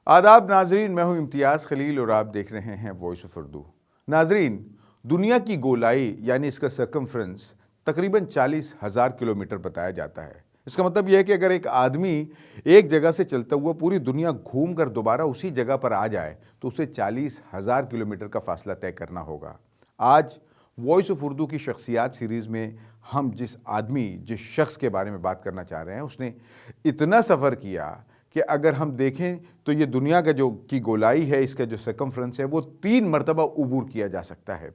آداب ناظرین، میں ہوں امتیاز خلیل اور آپ دیکھ رہے ہیں وائس آف اردو۔ ناظرین، دنیا کی گولائی یعنی اس کا سرکمفرنس تقریباً 40,000 کلومیٹر بتایا جاتا ہے۔ اس کا مطلب یہ ہے کہ اگر ایک آدمی ایک جگہ سے چلتا ہوا پوری دنیا گھوم کر دوبارہ اسی جگہ پر آ جائے تو اسے 40,000 کلومیٹر کا فاصلہ طے کرنا ہوگا۔ آج وائس آف اردو کی شخصیات سیریز میں ہم جس شخص کے بارے میں بات کرنا چاہ رہے ہیں، اس نے اتنا سفر کیا کہ اگر ہم دیکھیں تو یہ دنیا کا کی گولائی ہے، اس کا جو سرکمفرنس ہے وہ 3 مرتبہ عبور کیا جا سکتا ہے۔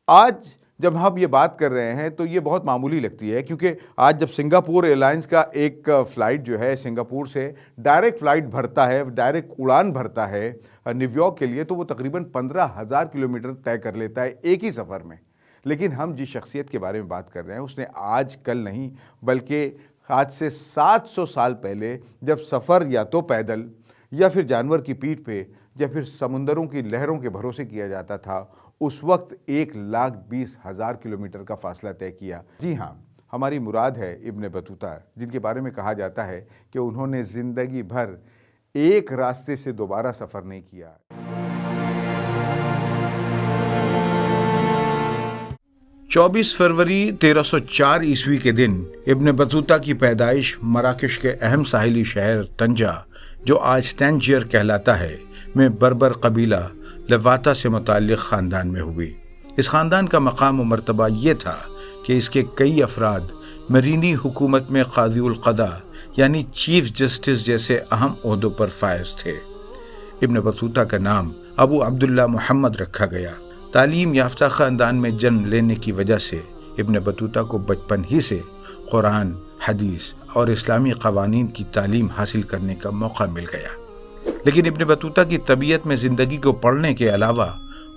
آج جب ہم یہ بات کر رہے ہیں تو یہ بہت معمولی لگتی ہے، کیونکہ آج جب سنگاپور ایئرلائنس کا ایک فلائٹ جو ہے سنگاپور سے ڈائریکٹ فلائٹ بھرتا ہے، ڈائریکٹ اڑان بھرتا ہے نیو یارک کے لیے، تو وہ تقریباً 15,000 کلومیٹر طے کر لیتا ہے ایک ہی سفر میں۔ لیکن ہم جس شخصیت کے بارے میں بات کر رہے ہیں اس نے آج کل نہیں بلکہ آج سے 700 سال پہلے جب سفر یا تو پیدل یا پھر جانور کی پیٹھ پہ یا پھر سمندروں کی لہروں کے بھروسے کیا جاتا تھا، اس وقت 1,20,000 کلومیٹر کا فاصلہ طے کیا۔ جی ہاں، ہماری مراد ہے ابن بطوطہ، جن کے بارے میں کہا جاتا ہے کہ انہوں نے زندگی بھر ایک راستے سے دوبارہ سفر نہیں کیا۔ 24 فروری 1304 عیسوی کے دن ابن بطوطہ کی پیدائش مراکش کے اہم ساحلی شہر طنجہ، جو آج تنجیر کہلاتا ہے، میں بربر قبیلہ لواتا سے متعلق خاندان میں ہوئی۔ اس خاندان کا مقام و مرتبہ یہ تھا کہ اس کے کئی افراد مرینی حکومت میں قاضی القضاء یعنی چیف جسٹس جیسے اہم عہدوں پر فائز تھے۔ ابن بطوطہ کا نام ابو عبداللہ محمد رکھا گیا۔ تعلیم یافتہ خاندان میں جنم لینے کی وجہ سے ابن بطوطہ کو بچپن ہی سے قرآن، حدیث اور اسلامی قوانین کی تعلیم حاصل کرنے کا موقع مل گیا۔ لیکن ابن بطوطہ کی طبیعت میں زندگی کو پڑھنے کے علاوہ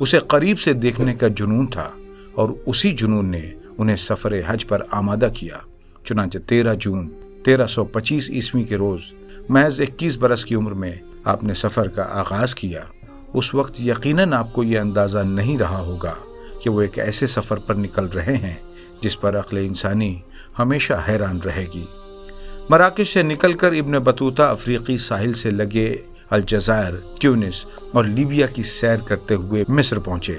اسے قریب سے دیکھنے کا جنون تھا، اور اسی جنون نے انہیں سفر حج پر آمادہ کیا۔ چنانچہ 13 جون 1325 عیسوی کے روز محض 21 برس کی عمر میں آپ نے سفر کا آغاز کیا۔ اس وقت یقیناً آپ کو یہ اندازہ نہیں رہا ہوگا کہ وہ ایک ایسے سفر پر نکل رہے ہیں جس پر عقل انسانی ہمیشہ حیران رہے گی۔ مراکش سے نکل کر ابن بطوطہ افریقی ساحل سے لگے الجزائر، تیونس اور لیبیا کی سیر کرتے ہوئے مصر پہنچے،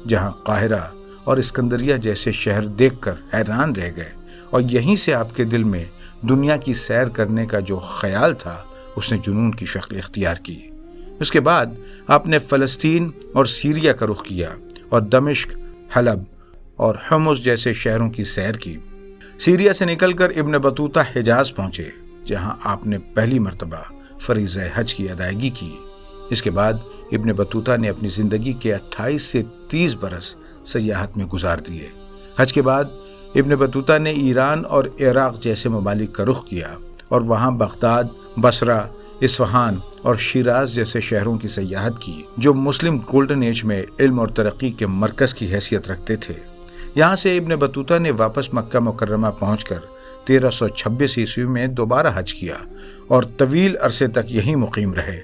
جہاں قاہرہ اور اسکندریہ جیسے شہر دیکھ کر حیران رہ گئے، اور یہیں سے آپ کے دل میں دنیا کی سیر کرنے کا جو خیال تھا اس نے جنون کی شکل اختیار کی۔ اس کے بعد آپ نے فلسطین اور سیریا کا رخ کیا اور دمشق، حلب اور حمص جیسے شہروں کی سیر کی۔ سیریا سے نکل کر ابن بطوطہ حجاز پہنچے، جہاں آپ نے پہلی مرتبہ فریضہ حج کی ادائیگی کی۔ اس کے بعد ابن بطوطہ نے اپنی زندگی کے 28 سے 30 برس سیاحت میں گزار دیے۔ حج کے بعد ابن بطوطہ نے ایران اور عراق جیسے ممالک کا رخ کیا اور وہاں بغداد، بصرہ، اصفہان اور شیراز جیسے شہروں کی سیاحت کی، جو مسلم گولڈن ایج میں علم اور ترقی کے مرکز کی حیثیت رکھتے تھے۔ یہاں سے ابن بطوطہ نے واپس مکہ مکرمہ پہنچ کر 1326 عیسوی میں دوبارہ حج کیا اور طویل عرصے تک یہیں مقیم رہے۔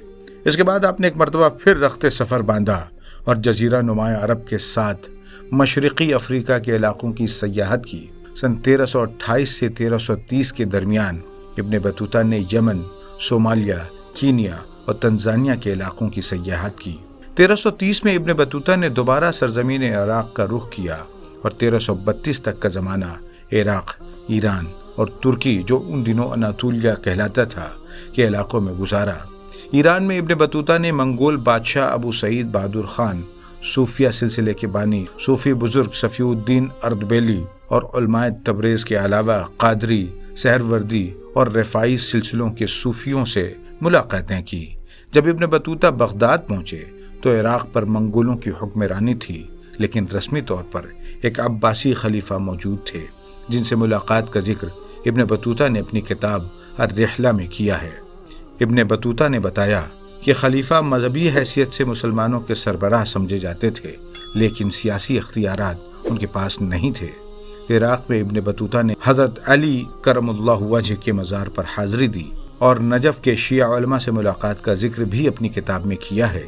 اس کے بعد آپ نے ایک مرتبہ پھر رخت سفر باندھا اور جزیرہ نماں عرب کے ساتھ مشرقی افریقہ کے علاقوں کی سیاحت کی۔ سن 1328 سے 1330 کے درمیان ابن بطوطہ نے یمن، صومالیہ، کینیا اور تنزانیہ کے علاقوں کی سیاحت کی۔ 1330 میں ابن بطوطہ نے دوبارہ سرزمین عراق کا رخ کیا اور 1332 تک کا زمانہ عراق، ایران اور ترکی، جو ان دنوں اناطولیہ کہلاتا تھا، کے علاقوں میں گزارا۔ ایران میں ابن بطوطہ نے منگول بادشاہ ابو سعید بہادر خان، صوفیہ سلسلے کے بانی صوفی بزرگ صفی الدین اردبیلی اور علماء تبریز کے علاوہ قادری، سہروردی اور رفاعی سلسلوں کے صوفیوں سے ملاقاتیں کی۔ جب ابن بطوطہ بغداد پہنچے تو عراق پر منگولوں کی حکمرانی تھی، لیکن رسمی طور پر ایک عباسی خلیفہ موجود تھے، جن سے ملاقات کا ذکر ابن بطوطہ نے اپنی کتاب الرحلہ میں کیا ہے۔ ابن بطوطہ نے بتایا کہ خلیفہ مذہبی حیثیت سے مسلمانوں کے سربراہ سمجھے جاتے تھے، لیکن سیاسی اختیارات ان کے پاس نہیں تھے۔ عراق میں ابن بطوطہ نے حضرت علی کرم اللہ وجہ کے مزار پر حاضری دی اور نجف کے شیعہ علماء سے ملاقات کا ذکر بھی اپنی کتاب میں کیا ہے۔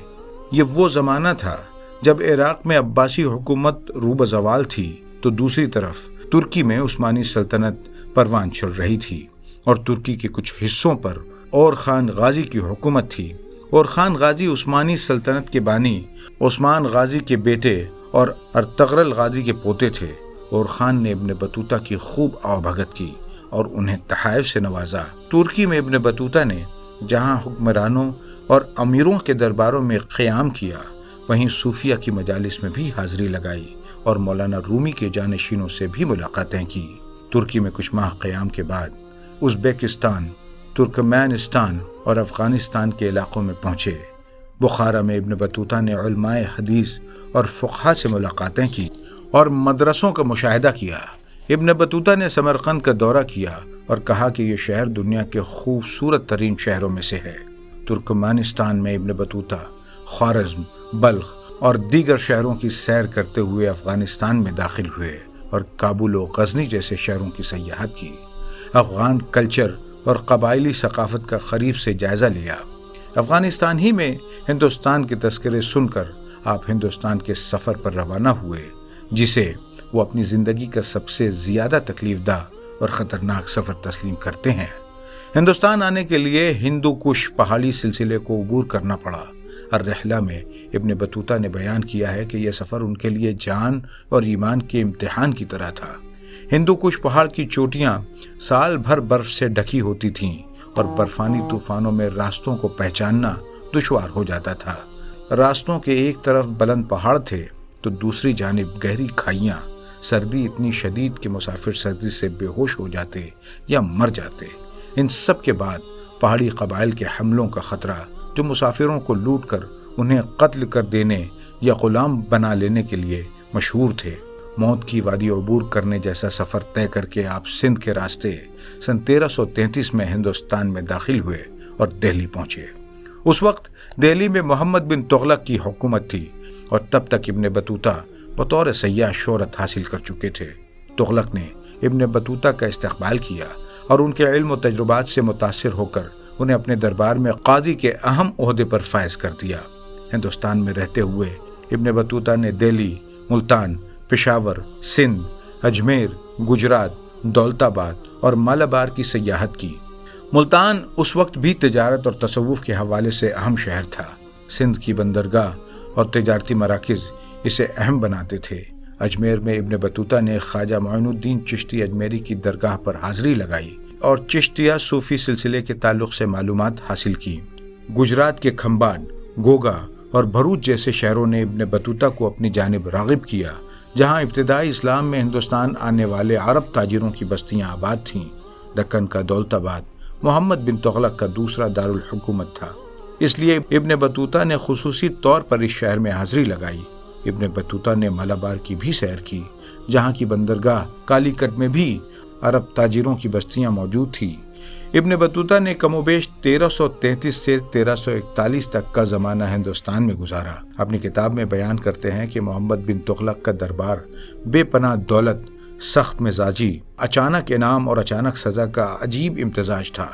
یہ وہ زمانہ تھا جب عراق میں عباسی حکومت روب زوال تھی، تو دوسری طرف ترکی میں عثمانی سلطنت پروان چڑھ رہی تھی، اور ترکی کے کچھ حصوں پر اور خان غازی کی حکومت تھی۔ اور خان غازی عثمانی سلطنت کے بانی عثمان غازی کے بیٹے اور ارطغرل غازی کے پوتے تھے، اور خان نے ابن بطوطہ کی خوب آؤبھگت کی اور انہیں تحائف سے نوازا۔ ترکی میں ابن بطوطہ نے جہاں حکمرانوں اور امیروں کے درباروں میں قیام کیا، وہیں صوفیہ کی مجالس میں بھی حاضری لگائی اور مولانا رومی کے جانشینوں سے بھی ملاقاتیں کی۔ ترکی میں کچھ ماہ قیام کے بعد ازبکستان، ترکمانستان اور افغانستان کے علاقوں میں پہنچے۔ بخارا میں ابن بطوطہ نے علماء حدیث اور فقہا سے ملاقاتیں کی اور مدرسوں کا مشاہدہ کیا۔ ابن بطوطہ نے سمرقند کا دورہ کیا اور کہا کہ یہ شہر دنیا کے خوبصورت ترین شہروں میں سے ہے۔ ترکمانستان میں ابن بطوطہ خوارزم، بلخ اور دیگر شہروں کی سیر کرتے ہوئے افغانستان میں داخل ہوئے اور کابل و غزنی جیسے شہروں کی سیاحت کی۔ افغان کلچر اور قبائلی ثقافت کا قریب سے جائزہ لیا۔ افغانستان ہی میں ہندوستان کے تذکرے سن کر آپ ہندوستان کے سفر پر روانہ ہوئے، جسے وہ اپنی زندگی کا سب سے زیادہ تکلیف دہ اور خطرناک سفر تسلیم کرتے ہیں۔ ہندوستان آنے کے لیے ہندو کش پہاڑی سلسلے کو عبور کرنا پڑا۔ الرحلہ میں ابن بطوطہ نے بیان کیا ہے کہ یہ سفر ان کے لیے جان اور ایمان کے امتحان کی طرح تھا۔ ہندو کش پہاڑ کی چوٹیاں سال بھر برف سے ڈھکی ہوتی تھیں اور برفانی طوفانوں میں راستوں کو پہچاننا دشوار ہو جاتا تھا۔ راستوں کے ایک طرف بلند پہاڑ تھے تو دوسری جانب گہری کھائیاں۔ سردی اتنی شدید کہ مسافر سردی سے بے ہوش ہو جاتے یا مر جاتے۔ ان سب کے بعد پہاڑی قبائل کے حملوں کا خطرہ، جو مسافروں کو لوٹ کر انہیں قتل کر دینے یا غلام بنا لینے کے لیے مشہور تھے۔ موت کی وادی عبور کرنے جیسا سفر طے کر کے آپ سندھ کے راستے سن 1333 میں ہندوستان میں داخل ہوئے اور دہلی پہنچے۔ اس وقت دہلی میں محمد بن تغلق کی حکومت تھی اور تب تک ابن بطوطہ بطور سیاح شہرت حاصل کر چکے تھے۔ تغلق نے ابن بطوطہ کا استقبال کیا اور ان کے علم و تجربات سے متاثر ہو کر انہیں اپنے دربار میں قاضی کے اہم عہدے پر فائز کر دیا۔ ہندوستان میں رہتے ہوئے ابن بطوطہ نے دہلی، ملتان، پشاور، سندھ، اجمیر، گجرات، دولت آباد اور مالابار کی سیاحت کی۔ ملتان اس وقت بھی تجارت اور تصوف کے حوالے سے اہم شہر تھا۔ سندھ کی بندرگاہ اور تجارتی مراکز اسے اہم بناتے تھے۔ اجمیر میں ابن بطوطہ نے خواجہ معین الدین چشتی اجمیری کی درگاہ پر حاضری لگائی اور چشتیہ صوفی سلسلے کے تعلق سے معلومات حاصل کی۔ گجرات کے کھمباٹ، گوگا اور بھروچ جیسے شہروں نے ابن بطوطہ کو اپنی جانب راغب کیا، جہاں ابتدائی اسلام میں ہندوستان آنے والے عرب تاجروں کی بستیاں آباد تھیں۔ دکن کا دولت آباد محمد بن تغلق کا دوسرا دارالحکومت تھا، اس لیے ابن بطوطہ نے خصوصی طور پر اس شہر میں حاضری لگائی۔ ابن بطوطہ نے مالابار کی بھی سیر کی، جہاں کی بندرگاہ کالی کٹ میں بھی عرب تاجروں کی بستیاں موجود تھیں۔ ابن بطوطہ نے کم و بیش 1333 سے 1341 تک کا زمانہ ہندوستان میں گزارا۔ اپنی کتاب میں بیان کرتے ہیں کہ محمد بن تغلق کا دربار بے پناہ دولت، سخت مزاجی، اچانک انعام اور اچانک سزا کا عجیب امتزاج تھا۔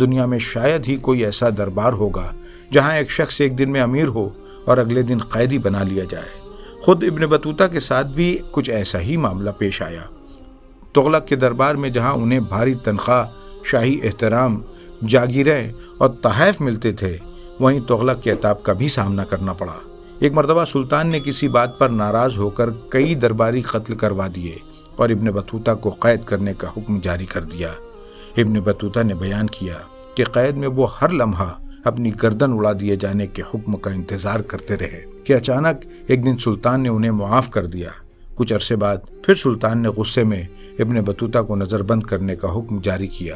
دنیا میں شاید ہی کوئی ایسا دربار ہوگا جہاں ایک شخص ایک دن میں امیر ہو اور اگلے دن قیدی بنا لیا جائے۔ خود ابن بطوطہ کے ساتھ بھی کچھ ایسا ہی معاملہ پیش آیا۔ تغلق کے دربار میں جہاں انہیں بھاری تنخواہ، شاہی احترام، جاگیریں اور تحائف ملتے تھے، وہیں تغلق کے عتاب کا بھی سامنا کرنا پڑا۔ ایک مرتبہ سلطان نے کسی بات پر ناراض ہو کر کئی درباری قتل کروا دیے اور ابن بطوطہ کو قید کرنے کا حکم جاری کر دیا۔ ابن بطوطہ نے بیان کیا کہ قید میں وہ ہر لمحہ اپنی گردن اڑا دیے جانے کے حکم کا انتظار کرتے رہے کہ اچانک ایک دن سلطان نے انہیں معاف کر دیا۔ کچھ عرصے بعد پھر سلطان نے غصے میں ابن بطوطہ کو نظر بند کرنے کا حکم جاری کیا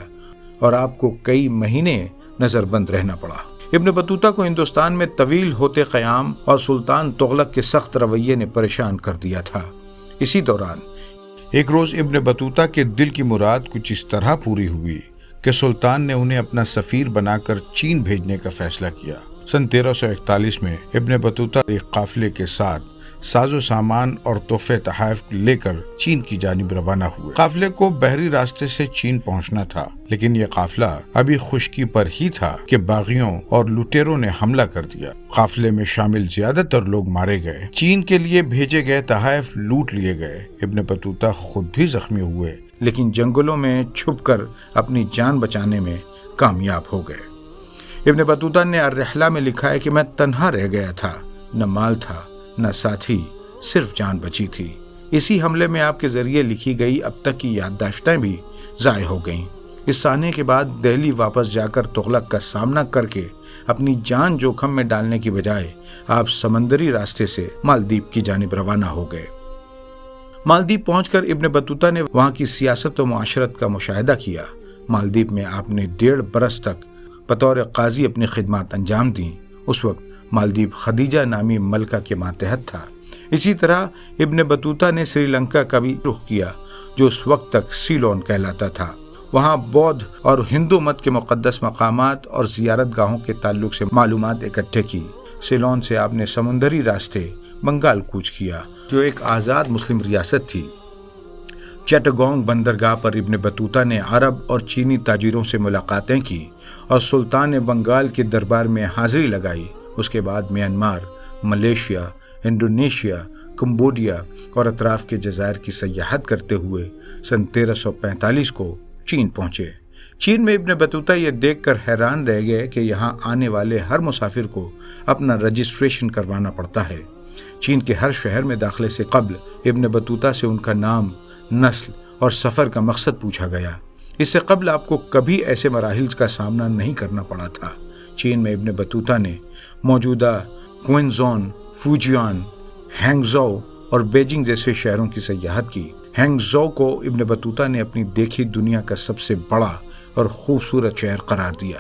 اور آپ کو کئی مہینے نظر بند رہنا پڑا۔ ابن بطوطہ کو ہندوستان میں طویل ہوتے قیام اور سلطان تغلق کے سخت رویے نے پریشان کر دیا تھا۔ اسی دوران ایک روز ابن بطوطہ کے دل کی مراد کچھ اس طرح پوری ہوئی کہ سلطان نے انہیں اپنا سفیر بنا کر چین بھیجنے کا فیصلہ کیا۔ سن 1341 میں ابن بطوطہ ایک قافلے کے ساتھ ساز و سامان اور تحفے تحائف لے کر چین کی جانب روانہ ہوئے۔ قافلے کو بحری راستے سے چین پہنچنا تھا، لیکن یہ قافلہ ابھی خشکی پر ہی تھا کہ باغیوں اور لٹیروں نے حملہ کر دیا۔ قافلے میں شامل زیادہ تر لوگ مارے گئے، چین کے لیے بھیجے گئے تحائف لوٹ لیے گئے۔ ابن بطوطہ خود بھی زخمی ہوئے، لیکن جنگلوں میں چھپ کر اپنی جان بچانے میں کامیاب ہو گئے۔ ابن بطوطہ نے الرحلہ میں لکھا ہے کہ میں تنہا رہ گیا تھا، نہ مال تھا نہ ساتھی، صرف جان بچی تھی۔ اسی حملے میں آپ کے ذریعے لکھی گئی اب تک کی یادداشتیں بھی ضائع ہو گئیں۔ اس سانحے کے بعد دہلی واپس جا کر تغلق کا سامنا کر کے اپنی جان جوخم میں ڈالنے کی بجائے آپ سمندری راستے سے مالدیپ کی جانب روانہ ہو گئے۔ مالدیپ پہنچ کر ابن بطوطہ نے وہاں کی سیاست و معاشرت کا مشاہدہ کیا۔ مالدیپ میں آپ نے 1.5 برس تک بطور قاضی اپنی خدمات انجام دیں۔ اس وقت مالدیپ خدیجہ نامی ملکہ کے ماتحت تھا۔ اسی طرح ابن بطوطہ نے سری لنکا کا بھی رخ کیا، جو اس وقت تک سیلون کہلاتا تھا۔ وہاں بودھ اور ہندو مت کے مقدس مقامات اور زیارت گاہوں کے تعلق سے معلومات اکٹھے کی۔ سیلون سے آپ نے سمندری راستے بنگال کوچ کیا، جو ایک آزاد مسلم ریاست تھی۔ چٹاگونگ بندرگاہ پر ابن بطوطہ نے عرب اور چینی تاجروں سے ملاقاتیں کی اور سلطان بنگال کے دربار میں حاضری لگائی۔ اس کے بعد میانمار، ملیشیا، انڈونیشیا، کمبوڈیا اور اطراف کے جزائر کی سیاحت کرتے ہوئے سن 1345 کو چین پہنچے۔ چین میں ابن بطوطہ یہ دیکھ کر حیران رہ گئے کہ یہاں آنے والے ہر مسافر کو اپنا رجسٹریشن کروانا پڑتا ہے۔ چین کے ہر شہر میں داخلے سے قبل ابن بطوطہ سے ان کا نام، نسل اور سفر کا مقصد پوچھا گیا۔ اس سے قبل آپ کو کبھی ایسے مراحل کا سامنا نہیں کرنا پڑا تھا۔ چین میں ابن بطوطہ نے موجودہ کوئنزون، فوجیان، ہینگزو اور بیجنگ جیسے شہروں کی سیاحت کی۔ ہینگزو کو ابن بطوطہ نے اپنی دیکھی دنیا کا سب سے بڑا اور خوبصورت شہر قرار دیا۔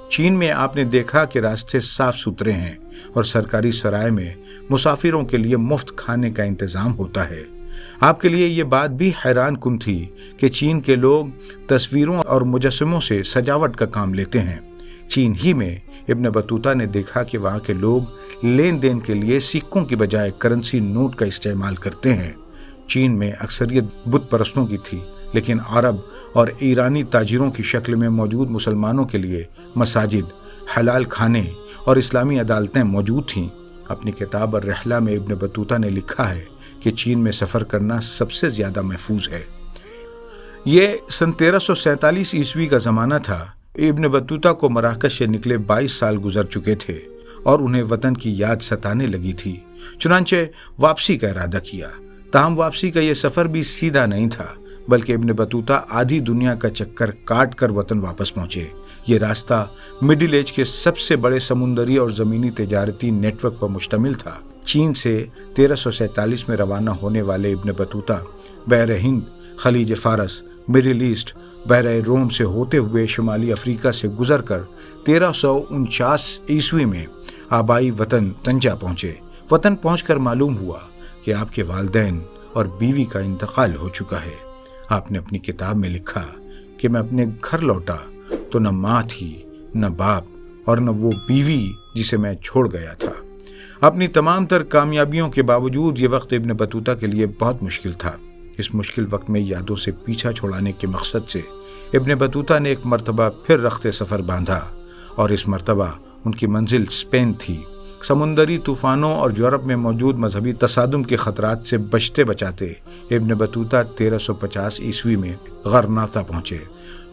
چین میں آپ نے دیکھا کہ راستے صاف ستھرے ہیں اور سرکاری سرائے میں مسافروں کے لیے مفت کھانے کا انتظام ہوتا ہے۔ آپ کے لیے یہ بات بھی حیران کن تھی کہ چین کے لوگ تصویروں اور مجسموں سے سجاوٹ کا کام لیتے ہیں۔ چین ہی میں ابن بطوطہ نے دیکھا کہ وہاں کے لوگ لین دین کے لیے سکوں کی بجائے کرنسی نوٹ کا استعمال کرتے ہیں۔ چین میں اکثریت بت پرستوں کی تھی، لیکن عرب اور ایرانی تاجروں کی شکل میں موجود مسلمانوں کے لیے مساجد، حلال کھانے اور اسلامی عدالتیں موجود تھیں۔ اپنی کتاب الرحلہ میں ابن بطوطہ نے لکھا ہے کہ چین میں سفر کرنا سب سے زیادہ محفوظ ہے۔ یہ سن 1347 عیسوی کا زمانہ تھا۔ ابن بطوطہ کو مراکش سے نکلے 22 سال گزر چکے تھے اور انہیں وطن کی یاد ستانے لگی تھی۔ چنانچہ واپسی کا ارادہ کیا۔ تاہم واپسی کا یہ سفر بھی سیدھا نہیں تھا، بلکہ ابن بطوطہ آدھی دنیا کا چکر کاٹ کر وطن واپس پہنچے۔ یہ راستہ مڈل ایج کے سب سے بڑے سمندری اور زمینی تجارتی نیٹ ورک پر مشتمل تھا۔ چین سے 1347 میں روانہ ہونے والے ابن بطوطہ بحر ہند، خلیج فارس، مڈل ایسٹ، بحر روم سے ہوتے ہوئے شمالی افریقہ سے گزر کر 1349 عیسوی میں آبائی وطن تنجا پہنچے۔ وطن پہنچ کر معلوم ہوا کہ آپ کے والدین اور بیوی کا انتقال ہو چکا ہے۔ آپ نے اپنی کتاب میں لکھا کہ میں اپنے گھر لوٹا تو نہ ماں تھی، نہ باپ اور نہ وہ بیوی جسے میں چھوڑ گیا تھا۔ اپنی تمام تر کامیابیوں کے باوجود یہ وقت ابن بطوطہ کے لیے بہت مشکل تھا۔ اس مشکل وقت میں یادوں سے پیچھا چھڑانے کے مقصد سے ابن بطوطہ نے ایک مرتبہ پھر رخت سفر باندھا، اور اس مرتبہ ان کی منزل اسپین تھی۔ سمندری طوفانوں اور یورپ میں موجود مذہبی تصادم کے خطرات سے بچتے بچاتے ابن بطوطہ 1350 عیسوی میں غرناطہ پہنچے،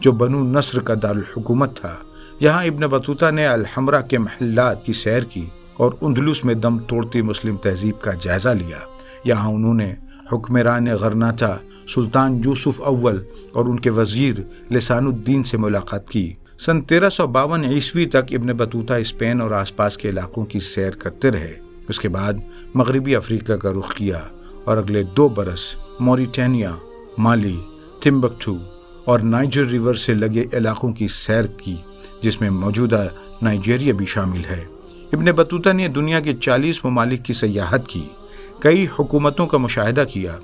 جو بنو نصر کا دارالحکومت تھا۔ یہاں ابن بطوطہ نے الحمرا کے محلات کی سیر کی اور اندلس میں دم توڑتی مسلم تہذیب کا جائزہ لیا۔ یہاں انہوں نے حکمران غرناطہ سلطان یوسف اول اور ان کے وزیر لسان الدین سے ملاقات کی۔ سن 1352 عیسوی تک ابن بطوطہ اسپین اور آس پاس کے علاقوں کی سیر کرتے رہے۔ اس کے بعد مغربی افریقہ کا رخ کیا اور اگلے 2 برس موریٹانیا، مالی، ٹمبکٹو اور نائجر ریور سے لگے علاقوں کی سیر کی، جس میں موجودہ نائجیریا بھی شامل ہے۔ ابن بطوطہ نے دنیا کے 40 ممالک کی سیاحت کی، کئی حکومتوں کا مشاہدہ کیا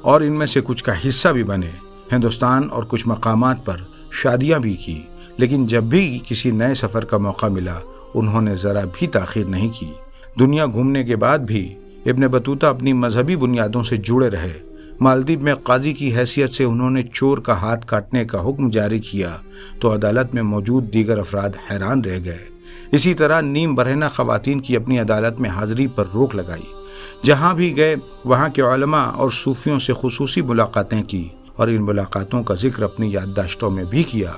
اور ان میں سے کچھ کا حصہ بھی بنے۔ ہندوستان اور کچھ مقامات پر شادیاں بھی کی، لیکن جب بھی کسی نئے سفر کا موقع ملا انہوں نے ذرا بھی تاخیر نہیں کی۔ دنیا گھومنے کے بعد بھی ابن بطوطہ اپنی مذہبی بنیادوں سے جڑے رہے۔ مالدیپ میں قاضی کی حیثیت سے انہوں نے چور کا ہاتھ کاٹنے کا حکم جاری کیا تو عدالت میں موجود دیگر افراد حیران رہ گئے۔ اسی طرح نیم برہنہ خواتین کی اپنی عدالت میں حاضری پر روک لگائی۔ جہاں بھی گئے وہاں کے علماء اور صوفیوں سے خصوصی ملاقاتیں کی اور ان ملاقاتوں کا ذکر اپنی یادداشتوں میں بھی کیا۔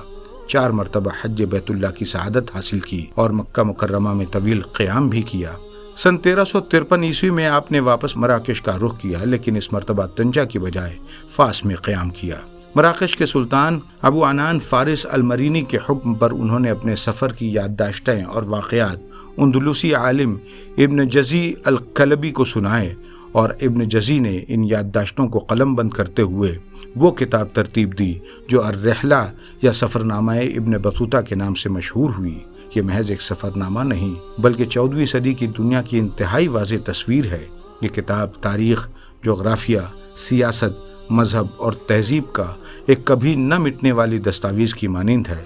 4 مرتبہ حج بیت اللہ کی سعادت حاصل کی اور مکہ مکرمہ میں طویل قیام بھی کیا۔ سن 1353 عیسوی میں آپ نے واپس مراکش کا رخ کیا، لیکن اس مرتبہ طنجہ کی بجائے فاس میں قیام کیا۔ مراکش کے سلطان ابو عنان فارس المرینی کے حکم پر انہوں نے اپنے سفر کی یادداشتیں اور واقعات اندلسی عالم ابن جزی الکلبی کو سنائے، اور ابن جزی نے ان یادداشتوں کو قلم بند کرتے ہوئے وہ کتاب ترتیب دی جو الرحلہ یا سفر نامہ ابن بطوطہ کے نام سے مشہور ہوئی۔ یہ محض ایک سفر نامہ نہیں بلکہ 14ویں صدی کی دنیا کی انتہائی واضح تصویر ہے۔ یہ کتاب تاریخ، جغرافیہ، سیاست، مذہب اور تہذیب کا ایک کبھی نہ مٹنے والی دستاویز کی مانند ہے۔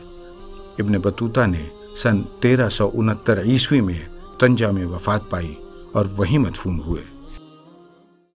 ابن بطوطہ نے سن 1369 عیسوی میں طنجہ میں وفات پائی اور وہیں مدفون ہوئے۔